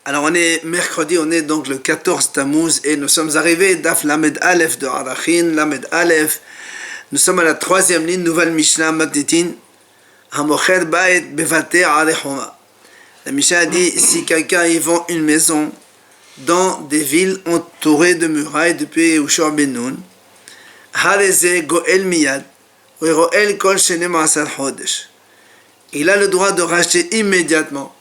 Alors on est mercredi, on est donc le 14 Tammuz et nous sommes arrivés Daf Lamed Aleph de Arachin, Lamed Aleph. Nous sommes à la troisième ligne, nouvelle Mishnah Matitin. Hamocher Bait Bevate Arechoma. La Mishnah dit, si quelqu'un y vend une maison dans des villes entourées de murailles depuis Yehoshua ben Nun, Hareze Goel Miyad, Roel Kol Shene Ma'asar Chodesh. Il a le droit de racheter immédiatement.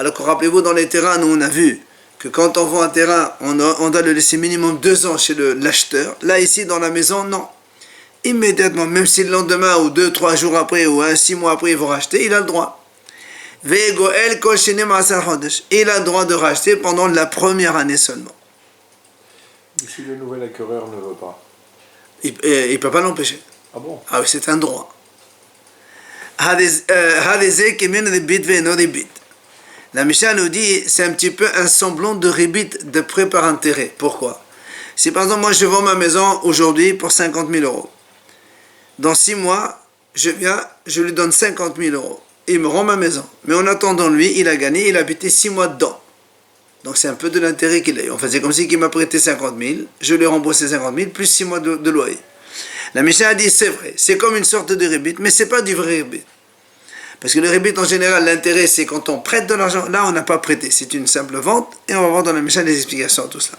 Alors que rappelez-vous, dans les terrains, nous on a vu que quand on vend un terrain, on doit le laisser minimum 2 ans chez l'acheteur. Là, ici, dans la maison, non. Immédiatement, même si le lendemain, ou 2-3 jours après, ou 6 mois après, il va racheter, il a le droit. Il a le droit de racheter pendant la première année seulement. Et si le nouvel acquéreur ne veut pas? Il ne peut pas l'empêcher. Ah bon? Ah oui, c'est un droit. La Mishnah nous dit, c'est un petit peu un semblant de ribit de prêt par intérêt. Pourquoi? Si par exemple, moi je vends ma maison aujourd'hui pour 50 000 euros. Dans 6 mois, je viens, je lui donne 50 000 euros. Il me rend ma maison. Mais en attendant, lui, il a gagné, il a habité 6 mois dedans. Donc c'est un peu de l'intérêt qu'il a eu. Enfin, c'est comme si il m'a prêté 50 000, je lui ai remboursé 50 000, plus 6 mois de loyer. La Mishnah a dit, c'est vrai, c'est comme une sorte de ribit, mais c'est pas du vrai ribit. Parce que le ribit, en général, l'intérêt, c'est quand on prête de l'argent. Là, on n'a pas prêté. C'est une simple vente. Et on va voir dans la Mishnah des explications à tout cela.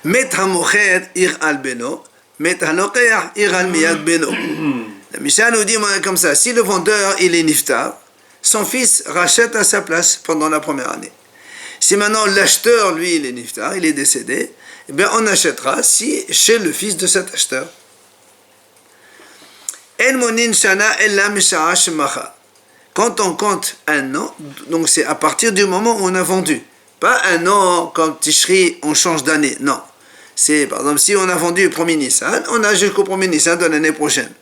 Met hamocher ir al beno. Met hanocher ir al miyad beno. La Mishnah nous dit comme ça. Si le vendeur, il est niftar, son fils rachète à sa place pendant la première année. Si maintenant l'acheteur, lui, il est niftar, il est décédé, eh bien, on achètera chez le fils de cet acheteur. Quand on compte un an, donc c'est à partir du moment où on a vendu. Pas un an comme Tishri, on change d'année. Non. C'est par exemple si on a vendu le premier Nissan, on a jusqu'au premier Nissan de l'année prochaine.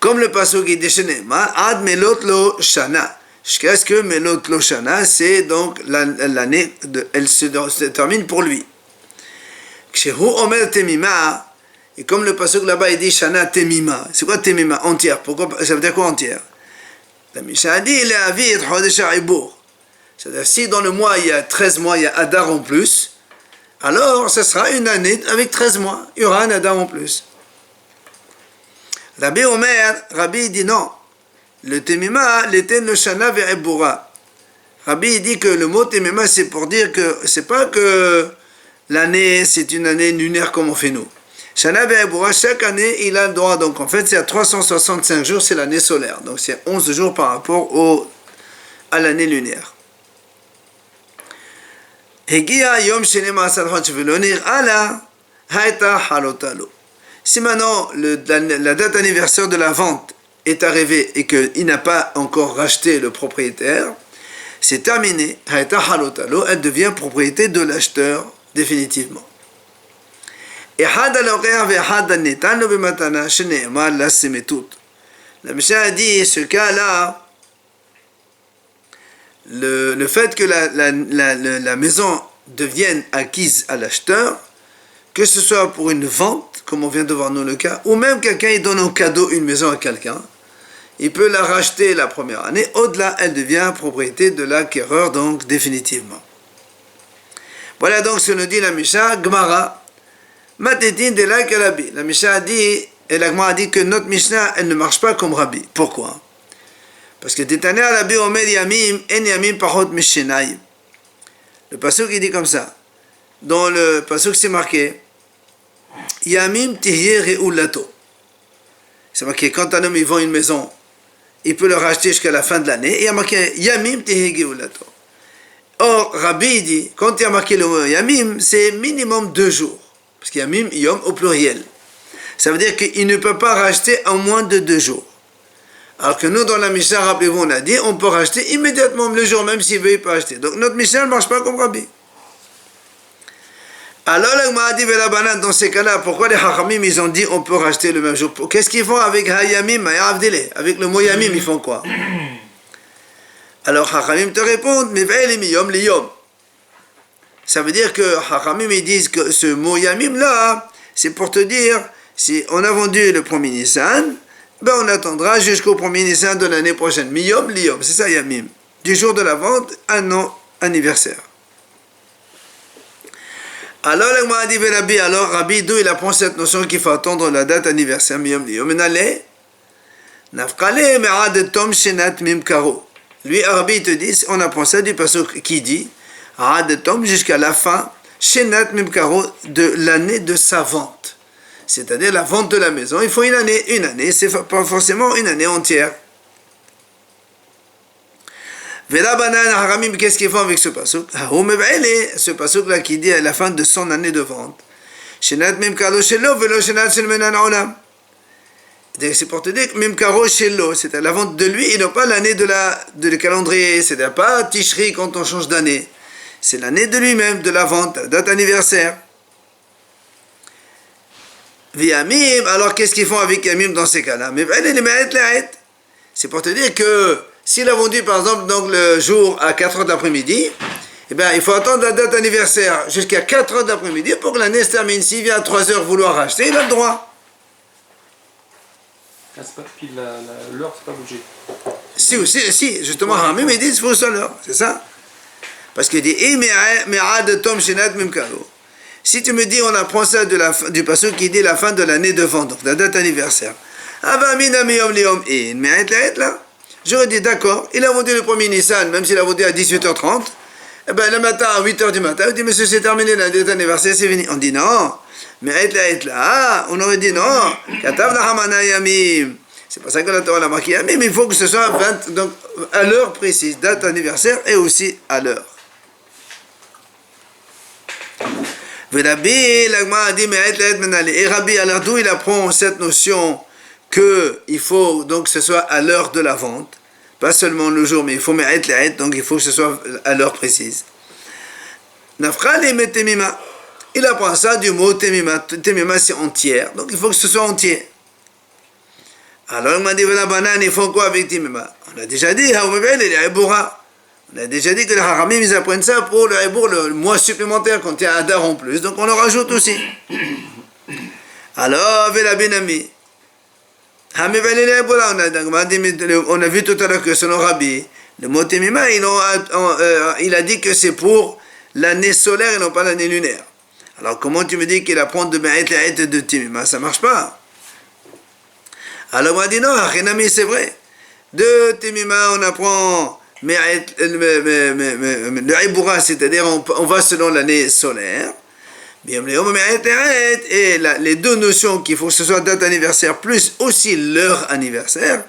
Comme le pasuk qui déchaînait, Ad Melot Lo Shana. Jusqu'à ce que Melot Lo Shana, c'est donc l'année, elle se termine pour lui. Kshehu Omer Temima. Et comme le pasuk là-bas, il dit Shana Temima. C'est quoi Temima? Entière. Pourquoi? Ça veut dire quoi entière? La Mishnah dit il est avid Chodesh Ha'ibur. C'est-à-dire si dans le mois il y a 13 mois, il y a Adar en plus, alors ce sera une année avec 13 mois. Il y aura un Adar en plus. Rabbi Omer, Rabbi dit non. Le Temima, l'était le Shana ve'ibura. Rabbi dit que le mot Temima, c'est pour dire que c'est pas que l'année c'est une année lunaire comme on fait nous. Shana ve'ibura, chaque année, il a le droit. Donc, en fait, c'est à 365 jours, c'est l'année solaire. Donc, c'est 11 jours par rapport à l'année lunaire. Si maintenant, la date anniversaire de la vente est arrivée et qu'il n'a pas encore racheté le propriétaire, c'est terminé. Elle devient propriété de l'acheteur, définitivement. La Mishnah a dit, ce cas-là, le fait que la maison devienne acquise à l'acheteur, que ce soit pour une vente, comme on vient de voir nous le cas, ou même quelqu'un il donne en cadeau une maison à quelqu'un, il peut la racheter la première année, au-delà, elle devient propriété de l'acquéreur, donc définitivement. Voilà donc ce que nous dit la Mishnah, Gemara. Matetin de la Rabbi. La Mishnah a dit, et la Gemara a dit que notre Mishnah, elle ne marche pas comme Rabbi. Pourquoi? Parce que Titane Rabbi Omer Yamim, En Yamim Pachot Mishenayim. Le pasuk il dit comme ça. Dans le pasuk c'est marqué Yamim Tihye Re'ulato. C'est marqué quand un homme il vend une maison, il peut le racheter jusqu'à la fin de l'année. Et il y a marqué Yamim Tihye Re'ulato. Or, Rabbi dit, quand il y a marqué le mot Yamim, c'est minimum 2 jours. Parce qu'il y a Yamim, Yom au pluriel. Ça veut dire qu'il ne peut pas racheter en moins de 2 jours. Alors que nous, dans la Mishnah, rappelez-vous, on a dit, on peut racheter immédiatement le jour, même s'il veut, il peut acheter. Donc notre Mishnah ne marche pas comme Rabbi. Alors, la Gemara dit, dans ces cas-là, pourquoi les Hachamim, ils ont dit, on peut racheter le même jour? Qu'est-ce qu'ils font avec Hayamim, avec le mot Yamim, ils font quoi? Alors, Hachamim te répondent, mais Yom li Yom. Ça veut dire que Hachamim, ils disent que ce mot Yamim là, c'est pour te dire, si on a vendu le premier Nissan, ben on attendra jusqu'au premier Nissan de l'année prochaine. Miyom, liyom, c'est ça Yamim. du jour de la vente, un an anniversaire. Alors, alors Rabbi, d'où il apprend cette notion qu'il faut attendre la date anniversaire, lui, Rabbi, te dit, on apprend ça du pasuk qui dit, jusqu'à la fin, Shenat Mimkaro, de l'année de sa vente. C'est-à-dire la vente de la maison. Il faut une année, c'est pas forcément une année entière. Vela Banan Haramim, qu'est-ce qu'ils font avec ce pasuk? Ce pasuk-là qui dit à la fin de son année de vente. Shenat Mimkaro Shelo, Velo Shenat Shelmenan Olam. C'est pour te dire que Mimkaro Shelo, c'est à la vente de lui, et non pas l'année de le calendrier. C'est-à-dire pas Tishri quand on change d'année. C'est l'année de lui-même, de la vente, la date anniversaire. Yamim, alors qu'est-ce qu'ils font avec Yamim dans ces cas-là? C'est pour te dire que s'il a vendu par exemple donc, le jour à 4h de l'après-midi, eh bien, il faut attendre la date anniversaire jusqu'à 4h de l'après-midi pour que l'année se termine. S'il vient à 3h vouloir acheter, il a le droit. Ah, c'est pas pile l'heure, c'est pas bougé. Si, justement, Ramim, il dit qu'il faut ça l'heure, c'est ça? Parce qu'il dit si tu me dis, on apprend ça du pasuk qui dit la fin de l'année de vente, donc la date anniversaire. J'aurais dit d'accord, il a vendu le premier Nissan, même s'il a vendu à 18h30. Eh ben, le matin, à 8h du matin, il dit, monsieur, c'est terminé, la date anniversaire, c'est fini. On dit non, on aurait dit non, c'est pour ça que la Torah l'a marqué Yamim, mais il faut que ce soit donc, à l'heure précise, date anniversaire et aussi à l'heure. Et Rabbi, alors d'où il apprend cette notion qu'il faut donc que ce soit à l'heure de la vente, pas seulement le jour, mais il faut donc il faut que ce soit à l'heure précise. Il apprend ça du mot temima. Temima c'est entière, donc il faut que ce soit entier. Alors il m'a dit, la banane, ils font quoi avec temima? On a déjà dit, on a déjà dit que les haramim, ils apprennent ça pour le Hibour, le mois supplémentaire, quand il y a un Adar en plus. Donc on le rajoute aussi. Alors, Vela Benami. On a vu tout à l'heure que selon Rabbi, le mot Temima, il a dit que c'est pour l'année solaire et non pas l'année lunaire. Alors comment tu me dis qu'il apprend de Me'et la de Temima? Ça marche pas. Alors on a dit non, c'est vrai. De Temima, on apprend le Hiboura, c'est-à-dire on va selon l'année solaire. Et les deux notions qu'il faut que ce soit date anniversaire plus aussi l'heure anniversaire,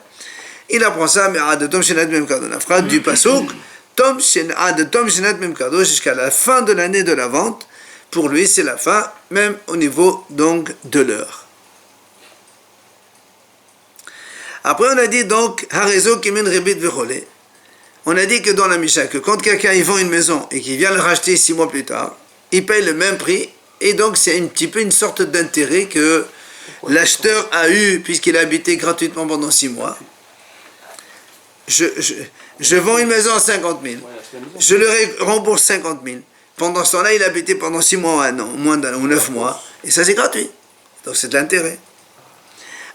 il apprend ça de Tom Shenat Memkado, la phrase du pasuk Tom Shenat Memkado jusqu'à la fin de l'année de la vente. Pour lui, c'est la fin, même au niveau donc de l'heure. Après, on a dit donc Harezo Kimin Rebit Vechole. On a dit que dans la Misha, que quand quelqu'un il vend une maison et qu'il vient le racheter 6 mois plus tard, il paye le même prix, et donc c'est un petit peu une sorte d'intérêt que l'acheteur a eu puisqu'il a habité gratuitement pendant 6 mois. Je vends une maison à 50 000, je le rembourse 50 000. Pendant ce temps-là, il a habité pendant 6 mois ou 1 an, moins d'un an, ou 9 mois, et ça c'est gratuit. Donc c'est de l'intérêt.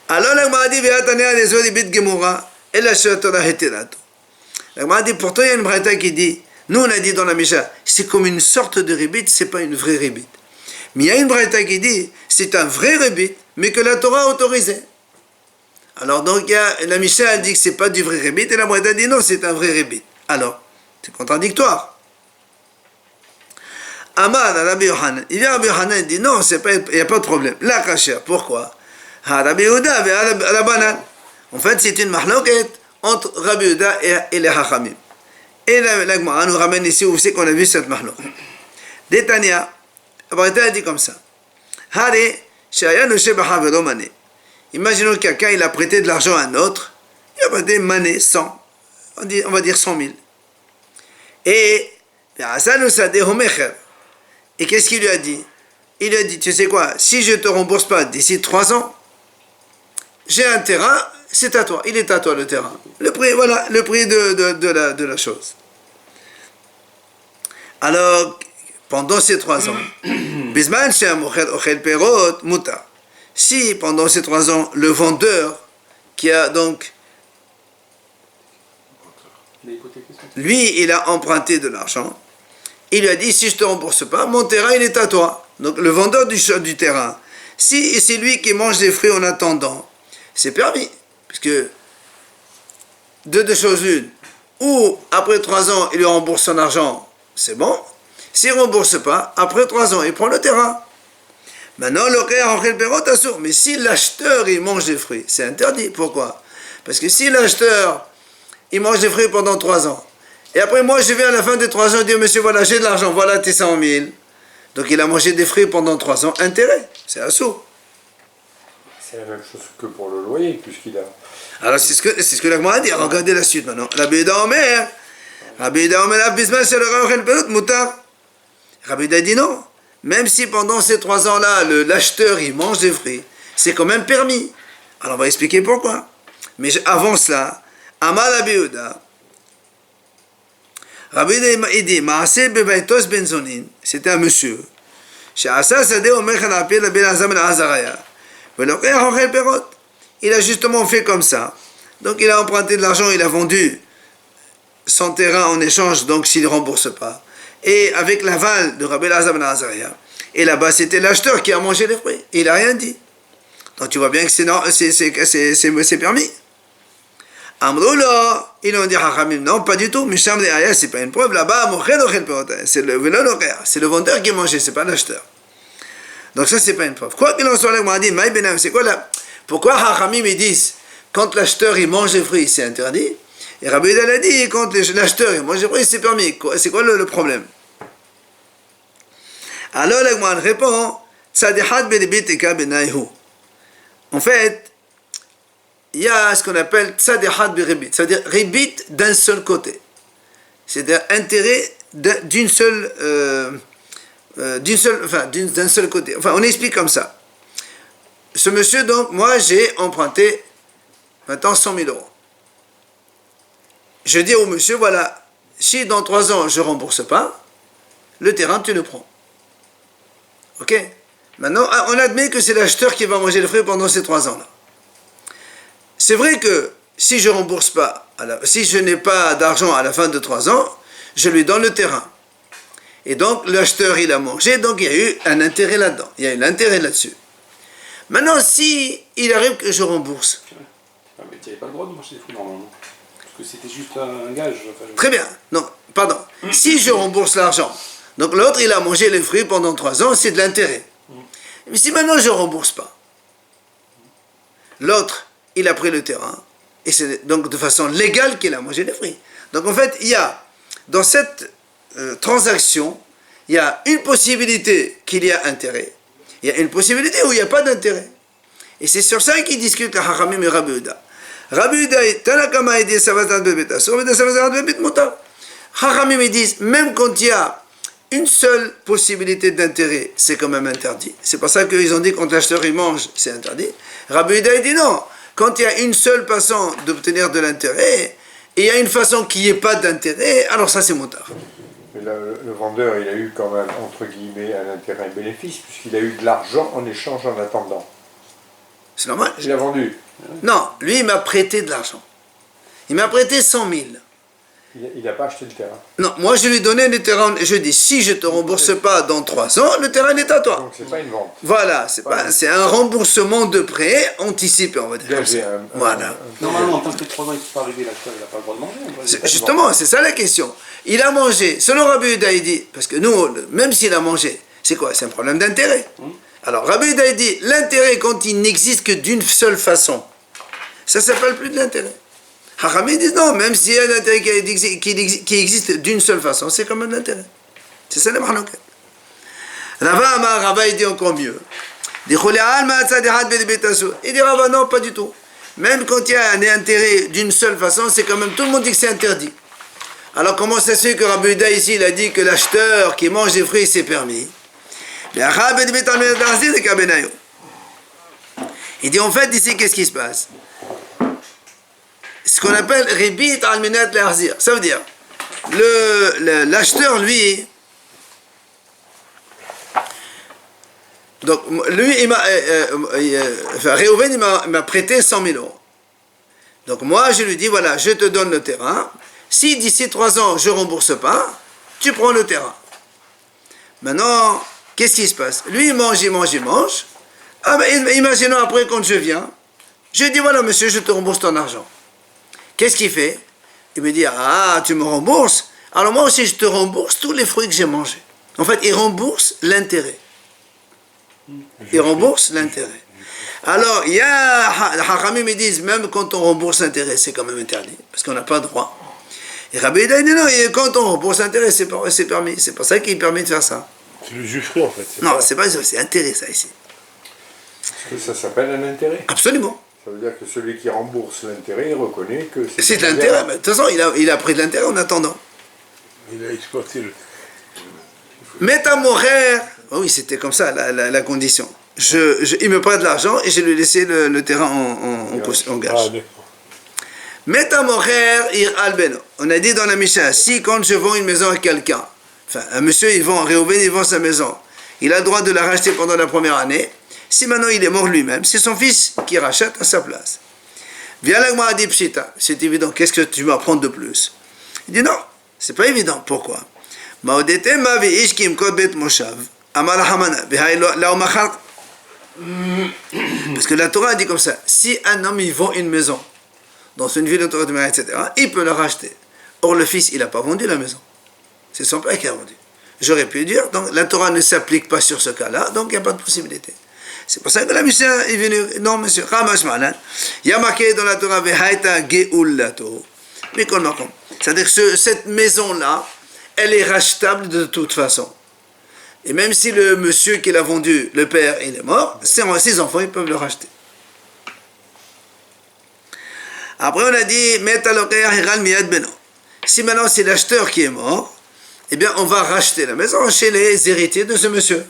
Alors la Gemara dit, la Gemara dit, pourtant il y a une braïta qui dit, nous on a dit dans la Misha, c'est comme une sorte de rébit, c'est pas une vraie rébit. Mais il y a une braïta qui dit, c'est un vrai rébit, mais que la Torah a autorisé. Alors donc la Misha elle dit que c'est pas du vrai rébit, et la braïta dit non, c'est un vrai rébit. Alors, c'est contradictoire. Amar, Rabbi Yohanan, il vient Rabbi Yohanan et dit non, il n'y a pas de problème. La kasher, pourquoi? Rabbi Yehuda et la banane. En fait, c'est une mahloket entre Rabbi Yehuda et les Hachamim. Et la Gemara nous ramène ici où c'est qu'on a vu cette mahloket. Détania, Abraïta a dit comme ça. Imaginons que quelqu'un il a prêté de l'argent à un autre, il a prêté mané 100, on va dire 100 000. Et qu'est-ce qu'il lui a dit? Il lui a dit, tu sais quoi, si je ne te rembourse pas d'ici 3 ans, j'ai un terrain, c'est à toi, il est à toi le terrain. Le prix, voilà, le prix de la chose. Alors, pendant ces 3 ans, si pendant ces 3 ans, le vendeur qui a donc Il a hypothéqué son terrain. Lui, il a emprunté de l'argent. Il lui a dit, si je ne te rembourse pas, mon terrain, il est à toi. Donc le vendeur du terrain, si c'est lui qui mange les fruits en attendant, c'est permis. Parce que deux choses l'une. Ou après 3 ans, il lui rembourse son argent, c'est bon. S'il ne rembourse pas, après 3 ans, il prend le terrain. Maintenant, mais si l'acheteur, il mange les fruits, c'est interdit. Pourquoi? Parce que si l'acheteur, il mange les fruits pendant 3 ans, et après moi, je vais à la fin des 3 ans dire, monsieur, voilà, j'ai de l'argent, voilà tes 100 000. Donc il a mangé des fruits pendant 3 ans, intérêt, c'est assaut. C'est la même chose que pour le loyer, puisqu'il a... Alors c'est ce que la Gemara a dit. Regardez la suite maintenant. Rabbi Yehuda Omer, Bisman c'est le Rachel Perot Moutar. Rabbi Yehuda dit non. Même si pendant ces 3 ans-là, l'acheteur il mange des fruits, c'est quand même permis. Alors on va expliquer pourquoi. Mais avant cela, Amal Rabbi Yehuda, Rabbi Yehuda il dit Maaseh bebaitos benzonin. C'était un monsieur. She'asa sadeh omer chanapir le ben azam el azaraya. Velocher Rachel Perot. Il a justement fait comme ça. Donc il a emprunté de l'argent, il a vendu son terrain en échange, donc s'il ne rembourse pas. Et avec l'aval de Rabbi Elazar ben Azaria, et là-bas c'était l'acheteur qui a mangé les fruits. Il n'a rien dit. Donc tu vois bien que c'est permis. Amroulo, ils ont dit Hachamim, non, pas du tout. Misham de Aya, c'est pas une preuve. Là-bas, c'est le vendeur qui a mangé, c'est pas l'acheteur. Donc ça, c'est pas une preuve. Quoi qu'il en soit, là, dit, c'est quoi là? Pourquoi Hachamim ils disent quand l'acheteur il mange les fruits c'est interdit et Rabbi Yehuda a dit quand l'acheteur il mange les fruits c'est permis. C'est quoi le problème? Alors la Gemara répond Tzadihad be'ribit benayhu. En fait il y a ce qu'on appelle Tzadihad be'ribit, c'est-à-dire ribit d'un seul côté, c'est-à-dire intérêt d'un seul côté. Enfin on explique comme ça. Ce monsieur, donc, moi, j'ai emprunté maintenant 100 000 euros. Je dis au monsieur, voilà, si dans 3 ans, je ne rembourse pas, le terrain, tu le prends. Ok? Maintenant, on admet que c'est l'acheteur qui va manger le fruit pendant ces 3 ans-là. C'est vrai que si je ne rembourse pas, si je n'ai pas d'argent à la fin de 3 ans, je lui donne le terrain. Et donc, l'acheteur, il a mangé, donc il y a eu un intérêt là-dedans. Il y a eu l'intérêt là-dessus. Maintenant, si il arrive que je rembourse. Ah, mais tu n'avais pas le droit de manger des fruits normalement. Parce que c'était juste un gage. Enfin, Très bien. Non, pardon. Si je rembourse l'argent, donc l'autre, il a mangé les fruits pendant 3 ans, c'est de l'intérêt. Mais si maintenant je ne rembourse pas, l'autre, il a pris le terrain, et c'est donc de façon légale qu'il a mangé les fruits. Donc en fait, il y a, dans cette transaction, il y a une possibilité qu'il y a intérêt. Il y a une possibilité où il n'y a pas d'intérêt. Et c'est sur ça qu'ils discutent la Hachamim et Rabbi Yehuda. Rabbi Yehuda, Tanakama, il dit Savazad bebet asur, mais Savazad bebet mutar. Hachamim, ils disent, même quand il y a une seule possibilité d'intérêt, c'est quand même interdit. C'est pour ça qu'ils ont dit quand l'acheteur il mange, c'est interdit. Rabbi Yehuda, il dit non. Quand il y a une seule façon d'obtenir de l'intérêt, et il y a une façon qui n'y ait pas d'intérêt, alors ça c'est mutar. Mais là, le vendeur, il a eu quand même, entre guillemets, un intérêt, un bénéfice, puisqu'il a eu de l'argent en échange en attendant. C'est normal. Il a vendu. Non, lui, il m'a prêté de l'argent. Il m'a prêté 100 000. Il n'a pas acheté le terrain. Non, moi, je lui donnais le terrain. Je dis, si je ne te rembourse pas dans 3 ans, le terrain est à toi. Donc, c'est pas une vente. Voilà, c'est un remboursement de prêt anticipé, on va dire. Voilà. Normalement, en tant que 3 ans, il ne peut pas arriver, l'acheteur, il n'a pas le droit de manger. Justement, c'est ça la question. Il a mangé. Selon Rabbi Yehuda, il dit, parce que nous, même s'il a mangé, c'est quoi? C'est un problème d'intérêt. Alors, Rabbi Yehuda, il dit, l'intérêt, quand il n'existe que d'une seule façon, ça ne s'appelle plus de l'intérêt. Hachamim disent non, même s'il y a un intérêt qui existe d'une seule façon, c'est quand même l'intérêt. C'est ça le mahlouket. Rava, il dit encore mieux. Il dit Rava, non, pas du tout. Même quand il y a un intérêt d'une seule façon, c'est quand même, tout le monde dit que c'est interdit. Alors comment ça se fait que Rabbi Yehuda ici, il a dit que l'acheteur qui mange des fruits, c'est permis? Il dit en fait, ici, qu'est-ce qui se passe? Ce qu'on appelle ribit al-minat l'ahzir. Ça veut dire, l'acheteur, lui, donc lui, Réhouven, il m'a prêté 100 000 euros. Donc moi, je lui dis, voilà, je te donne le terrain, Si d'ici 3 ans, je ne rembourse pas, tu prends le terrain. Maintenant, qu'est-ce qui se passe? Lui, il mange. Ah ben, imaginons après, quand je viens, je dis, voilà, monsieur, je te rembourse ton argent. Qu'est-ce qu'il fait? Il me dit, ah, tu me rembourses? Alors moi aussi, je te rembourse tous les fruits que j'ai mangés. En fait, il rembourse l'intérêt. Il rembourse l'intérêt. Alors, il y a, Hakamim me disent, même quand on rembourse l'intérêt, c'est quand même interdit, parce qu'on n'a pas droit. Et Rabbi Yehuda dit non, quand on rembourse l'intérêt, c'est permis. C'est pas ça qui permet de faire ça. C'est l'usufruit en fait. Non, c'est pas ça, c'est intérêt ça ici. Est-ce que ça s'appelle un intérêt? Absolument. Ça veut dire que celui qui rembourse l'intérêt, il reconnaît que C'est de l'intérêt. De toute façon, il a pris de l'intérêt en attendant. Il a exploité le. Métamorer, oh oui, c'était comme ça la condition. Il me prête de l'argent et je lui ai laissé le terrain en gage. Ah, d'accord. Métamorer ir albeno. On a dit dans la Mishnah, si quand je vends une maison à quelqu'un, enfin un monsieur Réhouven il vend sa maison, il a le droit de la racheter pendant la première année. Si maintenant il est mort lui-même, c'est son fils qui rachète à sa place. Viens là, moi dit pshita, c'est évident, qu'est-ce que tu vas prendre de plus? Il dit non, c'est pas évident, pourquoi? Parce que la Torah dit comme ça, si un homme il vend une maison dans une ville autoritaire, etc., il peut la racheter. Or le fils, il n'a pas vendu la maison. C'est son père qui a vendu. J'aurais pu dire, donc la Torah ne s'applique pas sur ce cas-là, donc il n'y a pas de possibilité. C'est pour ça que la Mishnah est venue. Non, monsieur, il y a marqué dans la Torah, c'est-à-dire que cette maison-là, elle est rachetable de toute façon. Et même si le monsieur qui l'a vendu, le père, il est mort, ses enfants, ils peuvent le racheter. Après, on a dit, si maintenant c'est l'acheteur qui est mort, eh bien, on va racheter la maison chez les héritiers de ce monsieur.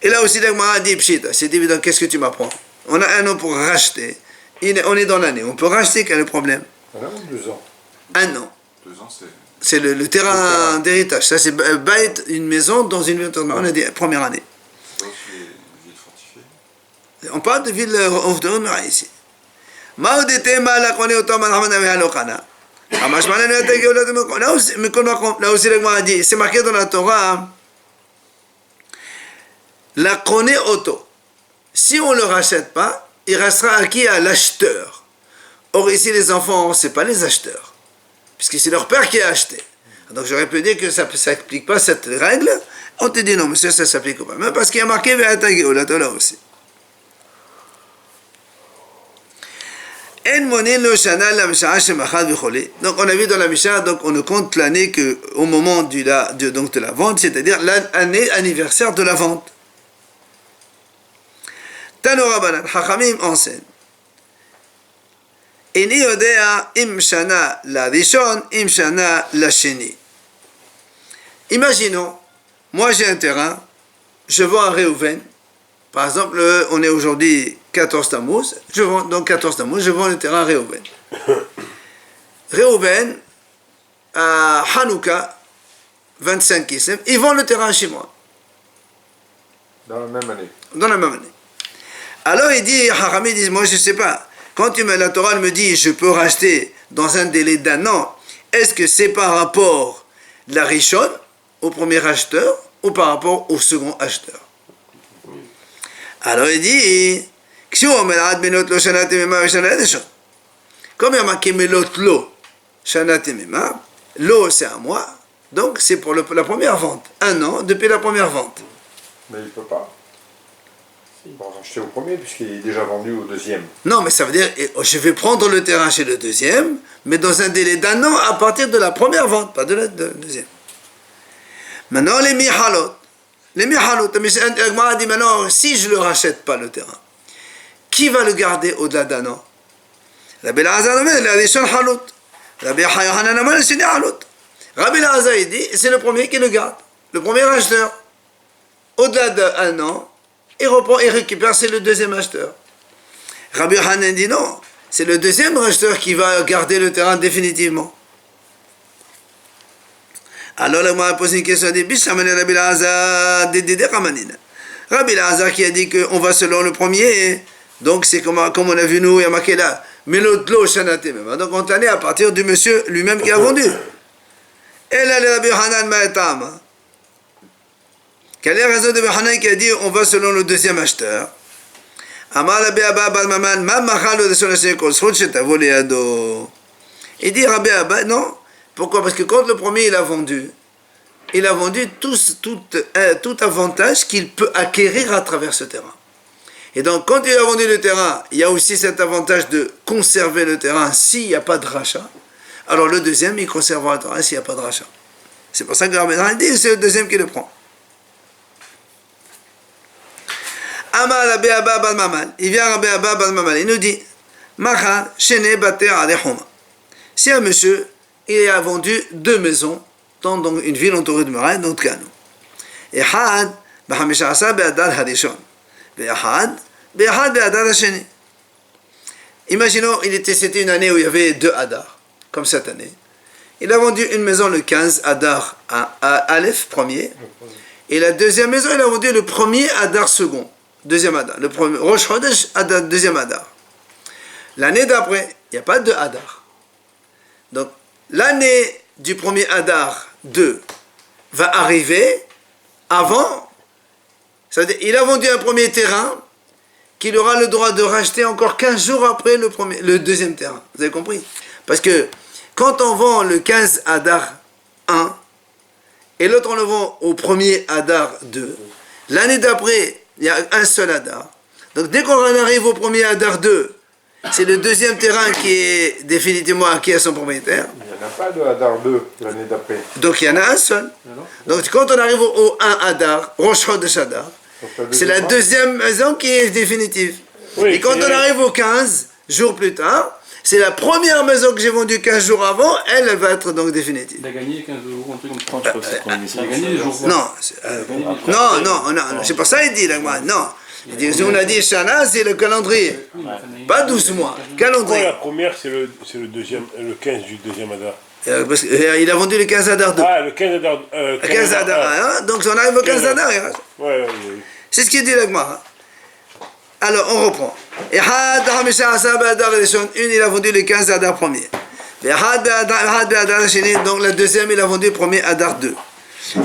Et là aussi, l'Agmara a dit, pshita, c'est évident, qu'est-ce que tu m'apprends? On a un an pour racheter. On est dans l'année. On peut racheter, quel est le problème? 1 an ou 2 ans? 1 an. 2 ans, c'est... C'est le terrain d'héritage. Ça, c'est bail une maison dans une ville. On a dit première année. C'est aussi les villes fortifiées. On parle de ville de ici. Là aussi, l'Agmara a dit, c'est marqué dans la Torah, la koné auto. Si on ne le rachète pas, il restera acquis à l'acheteur. Or, ici, les enfants, ce n'est pas les acheteurs. Puisque c'est leur père qui a acheté. Donc j'aurais pu dire que ça ne s'applique pas cette règle. On te dit non, monsieur, ça ne s'applique pas. Même parce qu'il y a marqué la Torah aussi. Donc on a vu dans la Mishnah, donc on ne compte l'année qu'au moment de la vente, c'est-à-dire l'année anniversaire de la vente. Tano Rabbanan, Chachamim enseigne. איני יודע אם שנה לראשון, אם שנה לשני. Imaginons, moi j'ai un terrain, je vends à Réhouven, par exemple, on est aujourd'hui 14 Tammuz, je vends le terrain à Réhouven. Réhouven, à Hanouka, 25 Kislev, ils vendent le terrain chez moi. Dans la même année. Dans la même année. Alors il dit, Harami dit, moi je ne sais pas, quand la Torah me dit je peux racheter dans un délai d'1 an, est-ce que c'est par rapport à la Rishon, au premier acheteur, ou par rapport au second acheteur? Alors il dit, comme il y a marqué Melot Lo, Shana Temema, Lo c'est un mois, donc c'est pour la première vente, 1 an depuis la première vente. Mais il ne peut pas. Il va racheter au premier puisqu'il est déjà vendu au deuxième. Non, mais ça veut dire, je vais prendre le terrain chez le deuxième, mais dans un délai d'1 an à partir de la première vente, pas de la deuxième. Maintenant, les mihalot. Agmara dit maintenant, si je ne le rachète pas le terrain, qui va le garder au-delà d'1 an? Rabbi Elazar dit, c'est le premier qui le garde, le premier acheteur. Au-delà d'1 an, il reprend et récupère, c'est le deuxième acheteur. Rabbi Hanan dit non, c'est le deuxième acheteur qui va garder le terrain définitivement. Alors là, moi, pose une question, dit Rabbi Elazar qui a dit qu'on va selon le premier, donc c'est comme on a vu nous, il y a marqué là, Melotlo Shanate même. Donc on est allé à partir du monsieur lui-même qui a vendu. Et là, le Rabbi Hanan Ma'etam. Quelle est la raison de Rabbi Hanan qui a dit on va selon le deuxième acheteur? Amar Rabbi Abba Bal Maman, Ma Machalo de Sonashe Kol Srot Shetavo Leado. Il dit Rabbi Abba, non. Pourquoi? Parce que quand le premier il a vendu tout avantage qu'il peut acquérir à travers ce terrain. Et donc, quand il a vendu le terrain, il y a aussi cet avantage de conserver le terrain s'il n'y a pas de rachat. Alors le deuxième, il conservera le terrain s'il n'y a pas de rachat. C'est pour ça que Rabbi Hanan dit c'est le deuxième qui le prend. Amar Rabbi Abba Bal Maman. Il vient Rabbi Abba Bal Maman. Il nous dit Macha Shene Bater Alechoma. Si un monsieur, il a vendu 2 maisons dans une ville entourée de murailles, donc Kano. Et Had, Bahamisha Be'adar Hadishon. Be'ahad, Be'ahad Be'adar Hasheni. Imaginons, c'était une année où il y avait 2 Hadar, comme cette année. Il a vendu une maison le 15 Hadar à Aleph, premier. Et la deuxième maison, il a vendu le premier Hadar second. Deuxième Hadar. Le premier, Rosh Chodesh, deuxième Hadar. L'année d'après, il n'y a pas de Hadar. Donc, l'année du premier Hadar 2 va arriver avant. C'est-à-dire, il a vendu un premier terrain qu'il aura le droit de racheter encore 15 jours après le deuxième terrain. Vous avez compris? Parce que quand on vend le 15 Hadar 1 et l'autre on le vend au premier Hadar 2, l'année d'après, il y a un seul Hadar. Donc dès qu'on arrive au premier Hadar 2, c'est le deuxième terrain qui est définitivement acquis à son propriétaire. Il n'y en a pas de Hadar 2 l'année d'après. Donc il y en a un seul. Donc quand on arrive au 1 Hadar, Rosh Chodesh Hadar, c'est la deuxième maison qui est définitive. Oui, et quand on arrive au 15 jours plus tard, c'est la première maison que j'ai vendue 15 jours avant, elle va être donc définitive. Il a gagné 15 euros, un truc comme ça. Il a gagné des jours. Non, c'est pour ça qu'il dit là, moi, non. Il dit, on a dit Shana, c'est le calendrier. Pas 12 mois, calendrier. La première, c'est le deuxième, le 15 du deuxième Hadar. Parce il a vendu le 15 Hadar 2. Ah, le 15 Hadar. 15 Hadar 1, donc on arrive au 15 Hadar. Ouais. C'est ce qu'il dit là, moi. Alors, on reprend. Et Had Hamisha Asab Hadar Rishon, une, il a vendu le 15 Hadar premier. Et Had Hadar Sheni, donc la deuxième, il a vendu le premier Hadar 2.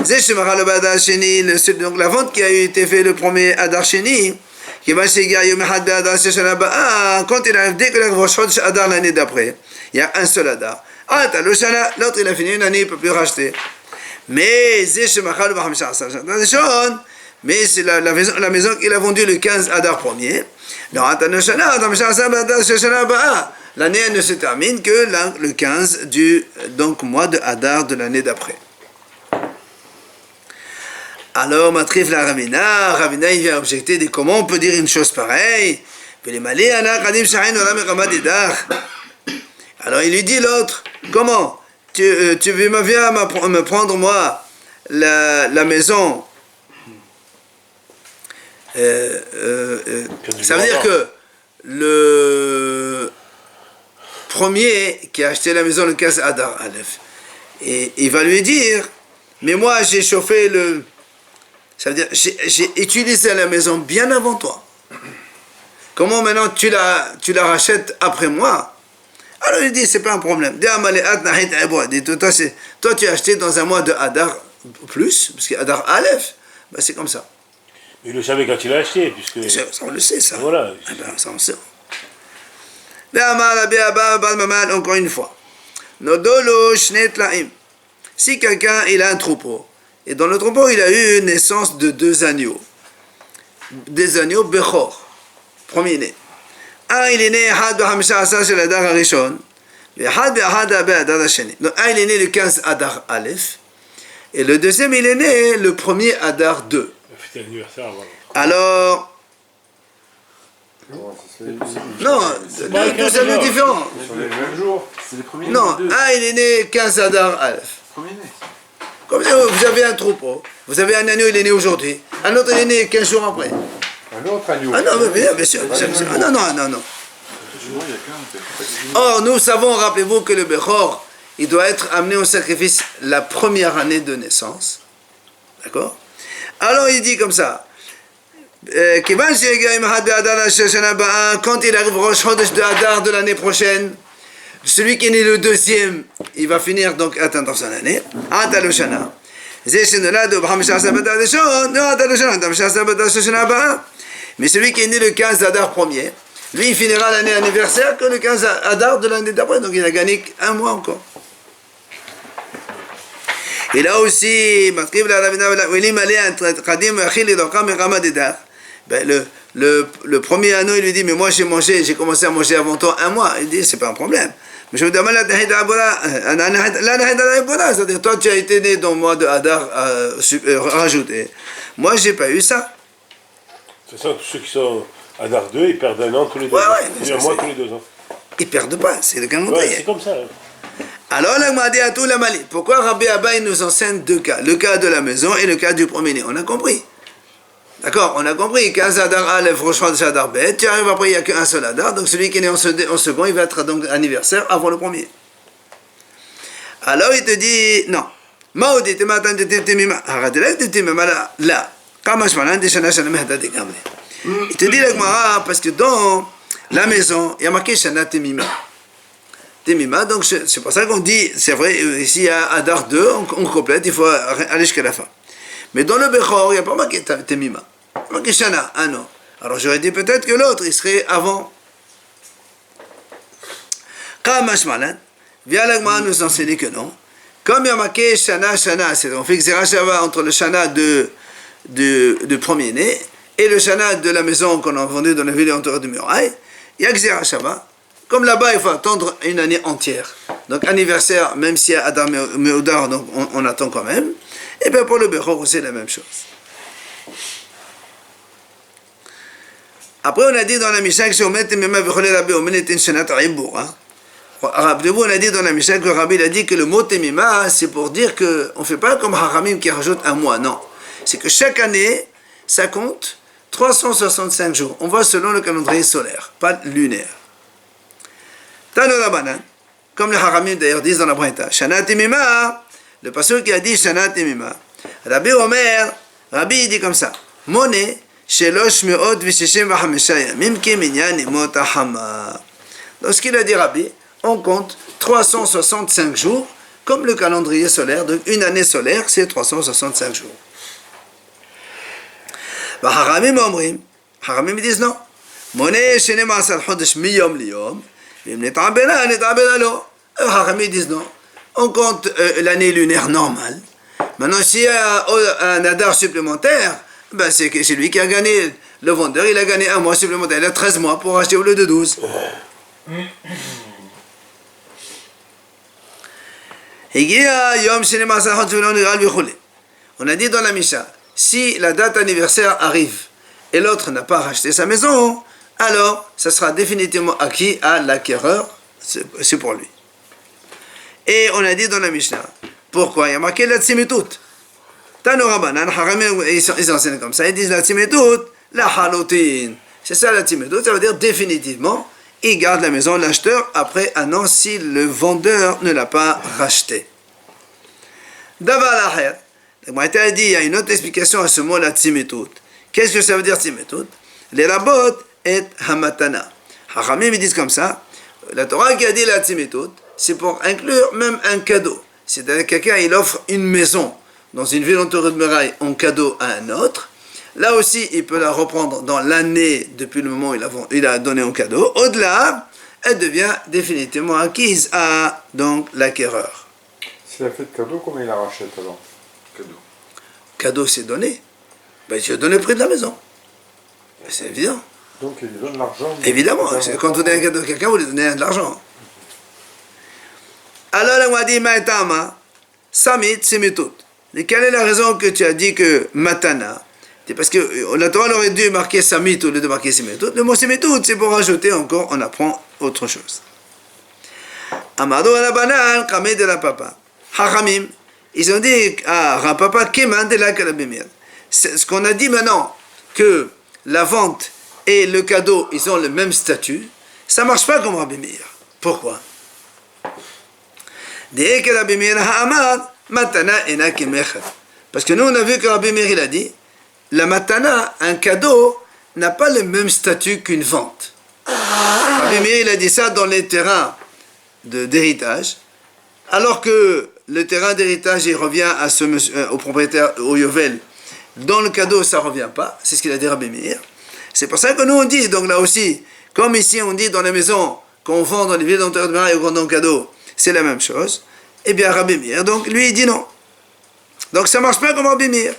Zeshemara le Hadar Sheni, donc la vente qui a été faite le premier Hadar Sheni, qui va chez Gayom Had Hadar Sheshana Ba'a, quand il arrive, dès que la Rosh Chodesh Hadar l'année d'après, il y a un seul Hadar. Ah, t'as le Shana, l'autre il a fini une année, il ne peut plus racheter. Mais Zeshemara le Hamisha Asab Hadar Rishon, mais c'est la maison qu'il a vendue le 15 Hadar premier. L'année elle ne se termine que le 15 du mois de Hadar de l'année d'après. Alors, Matrif la Ravina il vient objecter de comment on peut dire une chose pareille. Alors il lui dit l'autre, comment tu viens me prendre moi la maison. Ça veut dire que le premier qui a acheté la maison le 15 Hadar Aleph, et il va lui dire, mais moi j'ai chauffé ça veut dire j'ai utilisé la maison bien avant toi. Comment maintenant tu la rachètes après moi? Alors il dit c'est pas un problème. Toi tu as acheté dans un mois de Hadar plus, parce que Hadar Aleph, ben c'est comme ça. Il le savait quand il l'a acheté, puisque... Ça, on le sait, ça. Voilà. Ah ben, ça, on sait. Encore une fois. Si quelqu'un, il a un troupeau, et dans le troupeau, il a eu une naissance de 2 agneaux. Des agneaux Bechor, premier-né. Un, il est né, donc un, il est né le 15 Hadar Aleph, et le deuxième, il est né le premier Hadar 2. C'était l'anniversaire avant. Alors, non, deux années différents. Sur les mêmes jours. C'est les premiers. Non, un il est né 15 Hadar Aleph. Premier né. Comme vous avez un troupeau, vous avez un agneau, il est né aujourd'hui, un autre il est né 15 jours après. Un autre agneau. Ah non, bien sûr. Non. Or, nous savons, rappelez-vous que le Bechor, il doit être amené au sacrifice la première année de naissance. D'accord? Alors il dit comme ça, Quand il arrive au Rosh Chodesh de Hadar de l'année prochaine, celui qui est né le deuxième, il va finir donc atteindre son année. Mais celui qui est né le 15 Hadar premier, lui il finira l'année anniversaire que le 15 Hadar de l'année d'après, donc il a gagné un mois encore. Et là aussi, le premier anneau, il lui dit, mais moi j'ai commencé à manger avant toi un mois. Il dit, c'est pas un problème. Mais je me demande, c'est-à-dire, toi tu as été né dans le mois de Hadar rajouté. Moi j'ai pas eu ça. C'est ça, tous ceux qui sont Hadar 2, ils perdent un an tous les 2 ans. Ouais, un mois tous les 2 ans. Ils perdent pas, c'est le calendrier. Ouais, c'est comme ça. Hein. Alors, pourquoi Rabbi Abba nous enseigne deux cas, le cas de la maison et le cas du premier-né? On a compris. D'accord, on a compris. 15 Hadar Aleph, franchement, de Hadar Bet, tu arrives après, il n'y a qu'un seul Hadar, donc celui qui est né en second, il va être donc anniversaire avant le premier. Alors, il te dit, non. Il te dit, parce que dans la maison, il y a marqué Shana Temima. Temima, donc c'est pour ça qu'on dit, c'est vrai, ici il y a Hadar 2, on complète, il faut aller jusqu'à la fin. Mais dans le Bechor, il n'y a pas marqué Temima. Il y a marqué Shana, un an. Alors j'aurais dit peut-être que l'autre, il serait avant. Kamashmalan, via l'Agma nous enseigner que non. Comme il y a marqué Shana, Shana, on fait Xera Shava entre le Shana de premier-né et le Shana de la maison qu'on a vendu dans la ville entourée de murailles, il y a Xera Shava. Comme là-bas, il faut attendre une année entière. Donc, anniversaire, même s'il y a Adam Meudar, donc on attend quand même. Et bien, pour le Bechor, c'est la même chose. Après, on a dit dans la Mishnah que si on met Temima Vechole Rabbi, on met une Shenat Ribour. Rappelez-vous, on a dit dans la Mishnah que le Rabbi a dit que le mot Temima, c'est pour dire qu'on ne fait pas comme Haramim qui rajoute un mois. Non. C'est que chaque année, ça compte 365 jours. On va selon le calendrier solaire, pas lunaire. Comme les Haramim d'ailleurs disent dans la Braïta, Shana Temima, le pasteur qui a dit Shana Temima, Rabbi Omer, Rabbi dit comme ça, Moné, Shelosh Meot Visheshem Vahamisha Yamim Keminyan Imot Ahama. Donc ce qu'il a dit Rabbi, on compte 365 jours, comme le calendrier solaire, donc une année solaire, c'est 365 jours. Haramim Omrim, Haramim disent non, Moné Shenem Asal Chodesh Miyom Liyom, les Haramim disent non. On compte l'année lunaire normale. Maintenant, s'il y a un Hadar supplémentaire, ben c'est lui qui a gagné. Le vendeur, il a gagné un mois supplémentaire. Il a 13 mois pour acheter au lieu de 12. On a dit dans la Misha, si la date anniversaire arrive et l'autre n'a pas racheté sa maison, alors ça sera définitivement acquis à l'acquéreur, c'est pour lui. Et on a dit dans la Mishnah, pourquoi? Il y a marqué la tsimitut. Tanorabanan, Haramim, ils enseignent comme ça, ils disent la tsimitut, la halotin. C'est ça la tsimitut, ça veut dire définitivement, il garde la maison, l'acheteur, après un an si le vendeur ne l'a pas racheté. Davar laher, le Braïta a dit, il y a une autre explication à ce mot, la tsimitut. Qu'est-ce que ça veut dire tsimitut? Les rabots et hamatana. Haramim ils disent comme ça, la Torah qui a dit la tsimitut, c'est pour inclure même un cadeau. C'est-à-dire quelqu'un il offre une maison dans une ville entourée de murailles en cadeau à un autre. Là aussi, il peut la reprendre dans l'année depuis le moment où il a donné en cadeau. Au-delà, elle devient définitivement acquise à donc l'acquéreur. S'il a fait de cadeau, comment il la rachète alors? Cadeau. Cadeau, c'est donné. Ben, tu as donné le prix de la maison. C'est évident. Donc il lui donne l'argent. Évidemment, quand vous donnez un cadeau à quelqu'un, vous lui donnez de l'argent. Alors, on a dit Maïtama, Samit, Semitut. Et quelle est la raison que tu as dit que Matana? C'est parce que la Torah aurait dû marquer Samit au lieu de marquer Semitut. Le mot Semitut, c'est pour rajouter encore, on apprend autre chose. Amado Alabanan, Kamé de la Papa. Hachamim, ils ont dit à Rapapa, Keman de la Kalabimir. Ce qu'on a dit maintenant, que la vente et le cadeau, ils ont le même statut, ça ne marche pas comme Rabbi Meir. Pourquoi? Parce que nous, on a vu que Rabbi Meir, il a dit, la matana, un cadeau, n'a pas le même statut qu'une vente. Rabbi Meir, il a dit ça dans les terrains d'héritage, alors que le terrain d'héritage, il revient à au propriétaire, au Yovel. Dans le cadeau, ça ne revient pas. C'est ce qu'il a dit Rabbi Meir. C'est pour ça que nous, on dit, donc là aussi, comme ici, on dit dans les maisons, qu'on vend dans les villes d'enterrement de mariage ou qu'on donne cadeau, c'est la même chose. Eh bien, Rabbi Meir, donc lui, il dit non. Donc ça ne marche pas comme Rabbi Meir.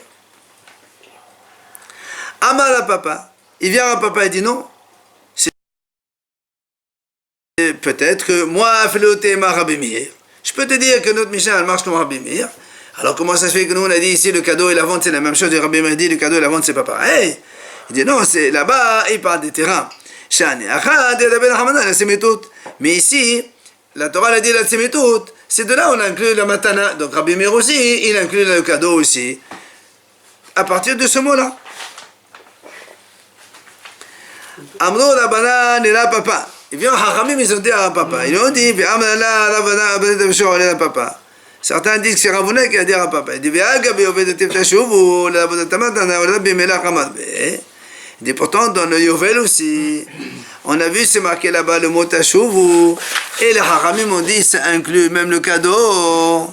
Amar à papa. Il vient à papa et dit non. Peut-être que moi, Rabbi Meir. Je peux te dire que notre Mishnah, elle marche comme Rabbi Meir. Alors comment ça se fait que nous, on a dit ici, le cadeau et la vente, c'est la même chose. Et Rabbi Meir dit, le cadeau et la vente, c'est pas pareil. Il dit non, c'est là-bas, il parle des terrains. Mais ici, la Torah a dit la Tsemetout, c'est de là on inclut la matana. Donc Rabbi Meir aussi, il inclut le cadeau aussi. À partir de ce mot-là. Amro la banane et la papa. Il vient Hachamim, ils ont dit à papa. Ils ont dit, papa. Certains disent que c'est Ravuna qui a dit à papa. Il dit, il dit, pourtant, dans le Yovel aussi, on a vu, c'est marqué là-bas le mot Tashuvu. Et les Hachamim ont dit, ça inclut même le cadeau.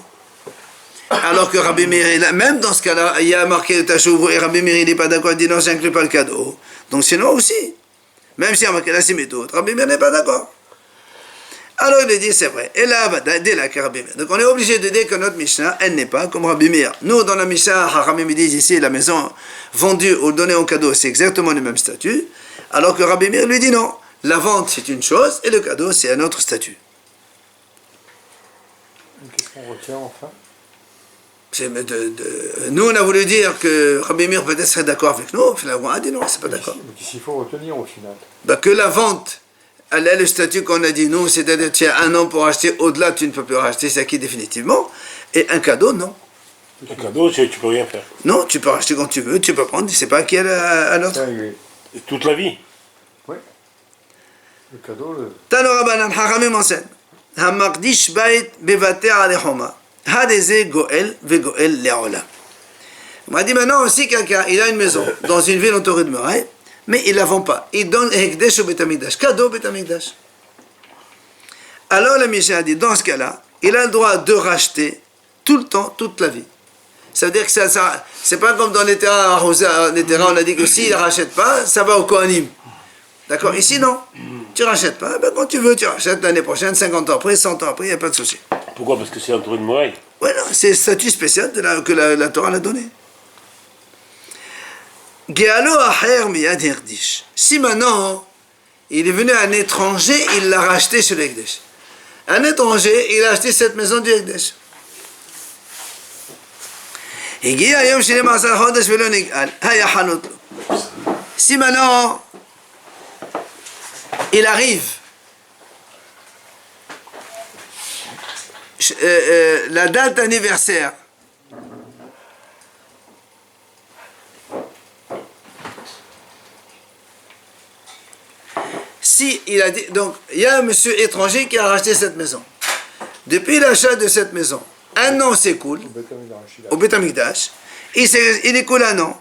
Alors que Rabbi Meir, même dans ce cas-là, il y a marqué Tashuvu et Rabbi Meir, il n'est pas d'accord, il dit non, ça inclut pas le cadeau. Donc c'est non aussi. Même si il y a marqué la Simétoute, Rabbi Meir n'est pas d'accord. Alors il a dit, c'est vrai. Et là, dès là, que Rabbi Meir. Donc on est obligé de dire que notre Mishnah, elle n'est pas comme Rabbi Meir. Nous, dans la Mishnah, Hachamim disent ici, la maison vendue ou donnée en cadeau, c'est exactement le même statut. Alors que Rabbi Meir lui dit non. La vente, c'est une chose, et le cadeau, c'est un autre statut. Qu'est-ce qu'on retient enfin? Nous, on a voulu dire que Rabbi Meir peut-être serait d'accord avec nous. Finalement, on a dit non, c'est pas d'accord. Mais qu'est-ce qu'il faut retenir au final? Que la vente, elle a le statut qu'on a dit nous, c'est-à-dire tu as un an pour acheter, au-delà tu ne peux plus racheter, c'est acquis définitivement. Et un cadeau, non. Un cadeau, tu peux rien faire. Non, tu peux racheter quand tu veux, tu peux prendre, c'est pas acquis à l'autre. Et toute la vie. Oui. Le cadeau, le... Tano Rabbanan, Hachamim enseigne. Hamakdish bait bevate alechoma. Hadeze goel vegoel leola. On m'a dit maintenant aussi quelqu'un, il a une maison dans une ville entourée de murailles, mais il ne la vend pas. Il donne Hekdesh au Beth Amikdash, cadeau au Beth Amikdash. Alors la Mishnah a dit, dans ce cas-là, il a le droit de racheter tout le temps, toute la vie. Ça veut dire que ça c'est pas comme dans les terrains arrosés, les terrains, on a dit que s'il ne rachète pas, ça va au Kohanim. D'accord? Ici, non. Tu ne rachètes pas, ben, quand tu veux, tu rachètes l'année prochaine, 50 ans après, 100 ans après, il n'y a pas de souci. Pourquoi? Parce que c'est entouré de murailles. Oui, non, c'est le statut spécial que la Torah l'a donné. Si maintenant, il est venu un étranger, il l'a racheté sur l'Ekdesh. Un étranger, il a acheté cette maison du Ekdesh. Si maintenant, il arrive, la date d'anniversaire, si il a dit, donc il y a un monsieur étranger qui a racheté cette maison. Depuis l'achat de cette maison, un an s'écoule au Beth Amikdash, il écoule un an.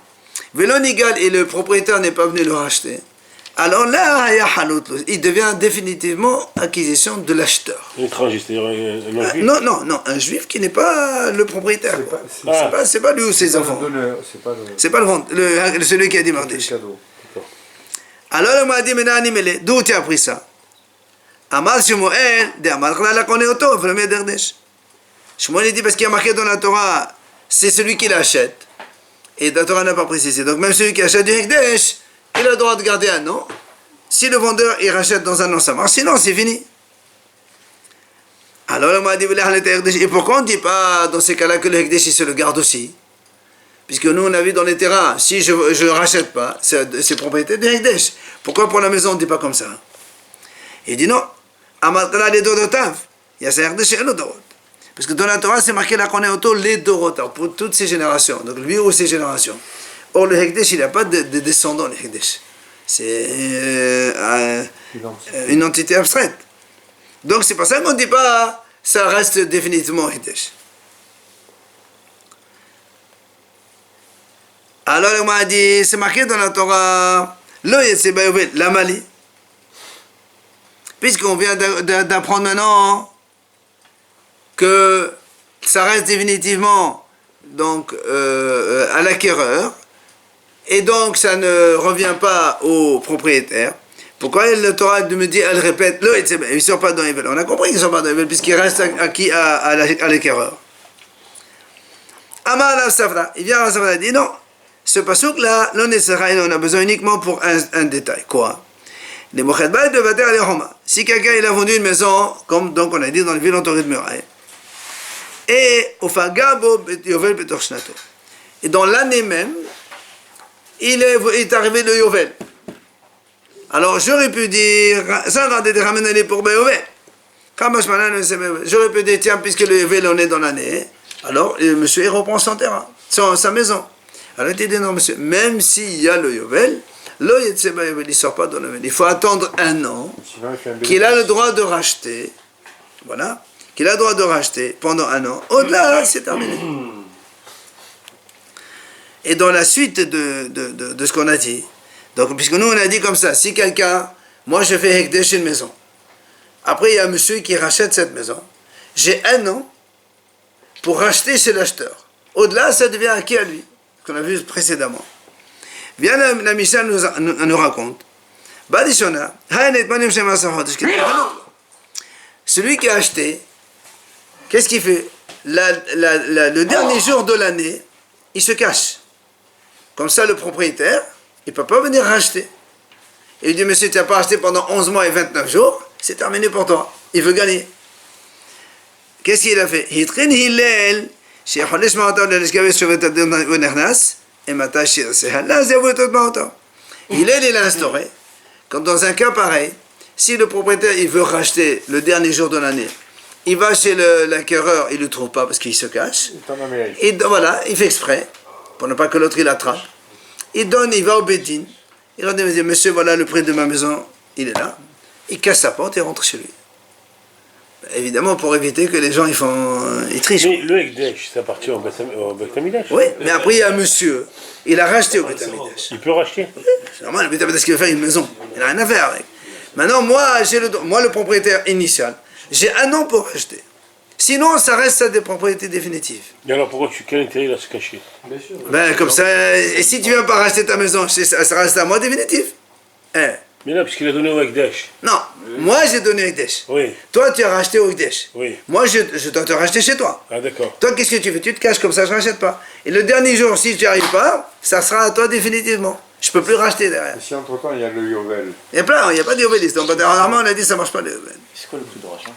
Vélonigal et le propriétaire n'est pas venu le racheter. Alors là, il devient définitivement acquisition de l'acheteur. L'étranger, c'est-à-dire un juif? Non, un juif qui n'est pas le propriétaire. C'est pas lui ou ses enfants. C'est pas le vendeur, celui qui a démarré. Alors il m'a dit, d'où tu as appris ça? Amar Shmuel, de Amar la connaît auto, premier d'Erdesh. Shmuel dit parce qu'il y a marqué dans la Torah, c'est celui qui l'achète. Et la Torah n'a pas précisé. Donc même celui qui achète du Hekdesh, il a le droit de garder un an. Si le vendeur il rachète dans un an, ça marche. Sinon, c'est fini. Alors il m'a dit, et pourquoi on ne dit pas dans ces cas-là que le Hekdesh il se le garde aussi? Puisque nous, on a vu dans les terrains, si je ne rachète pas, c'est propriété de Hekdesh. Pourquoi pour la maison, on ne dit pas comme ça? Il dit non. Amalkala les Dorotav. Il y a ça Hekdesh et le Dorot. Parce que dans la Torah, c'est marqué la connaît auto les Dorotav, pour toutes ces générations. Donc lui ou ses générations. Or, le Hekdesh, il n'a pas de descendants, le Hekdesh. C'est une entité abstraite. Donc c'est pour ça qu'on ne dit pas, ça reste définitivement Hekdesh. Alors il m'a dit, c'est marqué dans la Torah, Lo Yetze Bayovel, la Mali. Puisqu'on vient d'apprendre maintenant que ça reste définitivement donc, à l'acquéreur, et donc ça ne revient pas au propriétaire. Pourquoi le Torah me dit, elle répète, il ne sort pas dans Yovel. On a compris qu'il ne sort pas dans Yovel, puisqu'il reste acquis à l'acquéreur. Amar Rav Safra, il vient à Rav Safra et dit non, ce passouk là, on a besoin uniquement pour un détail. Quoi? Les Mochet Bayit de Vater et Roma. Si quelqu'un il a vendu une maison, comme donc on a dit dans les villes entourées de murailles, et au Fagabo Yovel Betor Shnato, et dans l'année même, il est arrivé le Yovel. Alors j'aurais pu dire, ça va de ramener pour Yovel. J'aurais pu dire, tiens, puisque le Yovel on est dans l'année, alors le monsieur il reprend son terrain, sa maison. Alors il dit non monsieur, même s'il y a le Yovel, il ne sort pas dans le Yovel. Il faut attendre un an qu'il a le droit de racheter. Voilà. Qu'il a le droit de racheter pendant un an. Au-delà, c'est terminé. Et dans la suite de ce qu'on a dit, donc, puisque nous on a dit comme ça, si quelqu'un, moi je fais Hekdesh une maison, après il y a un monsieur qui rachète cette maison, j'ai un an pour racheter chez l'acheteur. Au-delà, ça devient acquis à lui, qu'on a vu précédemment. Bien la Mishnah nous raconte, celui qui a acheté, qu'est-ce qu'il fait? Le dernier jour de l'année, il se cache. Comme ça, le propriétaire, il ne peut pas venir racheter. Et il dit, monsieur, tu n'as pas acheté pendant 11 mois et 29 jours, c'est terminé pour toi. Il veut gagner. Qu'est-ce qu'il a fait? Il a instauré, quand dans un cas pareil, si le propriétaire il veut racheter le dernier jour de l'année, il va chez l'acquéreur, il ne le trouve pas parce qu'il se cache. Et voilà, il fait exprès, pour ne pas que l'autre il attrape. Il donne, il va au Bédine. Il leur dit, monsieur, voilà le prix de ma maison, il est là. Il casse sa porte et rentre chez lui. Évidemment, pour éviter que les gens ils trichent. Mais le Hekdesh, ça appartient au Beth Amikdash. Oui, mais après il y a un monsieur, il a racheté au Beth Amikdash. Il peut racheter. C'est normal, le Beth Amikdash qui veut faire une maison, il n'a rien à faire avec. Maintenant, moi, le propriétaire initial, j'ai un an pour acheter. Sinon, ça reste à des propriétés définitives. Et alors pourquoi quel intérêt il a se cacher? Bien sûr. Ben, comme ça, et si tu viens pas racheter ta maison, ça reste à moi définitif. Mais là, puisqu'il a donné au Hekdesh. Non, moi j'ai donné au Hekdesh. Oui. Toi, tu as racheté au Hekdesh. Oui. Moi, je dois te racheter chez toi. Ah d'accord. Toi, qu'est-ce que tu fais? Tu te caches comme ça, je ne rachète pas. Et le dernier jour, si tu n'y arrives pas, ça sera à toi définitivement. Je ne peux plus racheter derrière. Et si entre-temps il y a le Yovel? Il y a plein, il n'y a pas de Yovelis. Donc, rarement, on a dit ça ne marche pas le Yovel. C'est quoi le prix de rachat?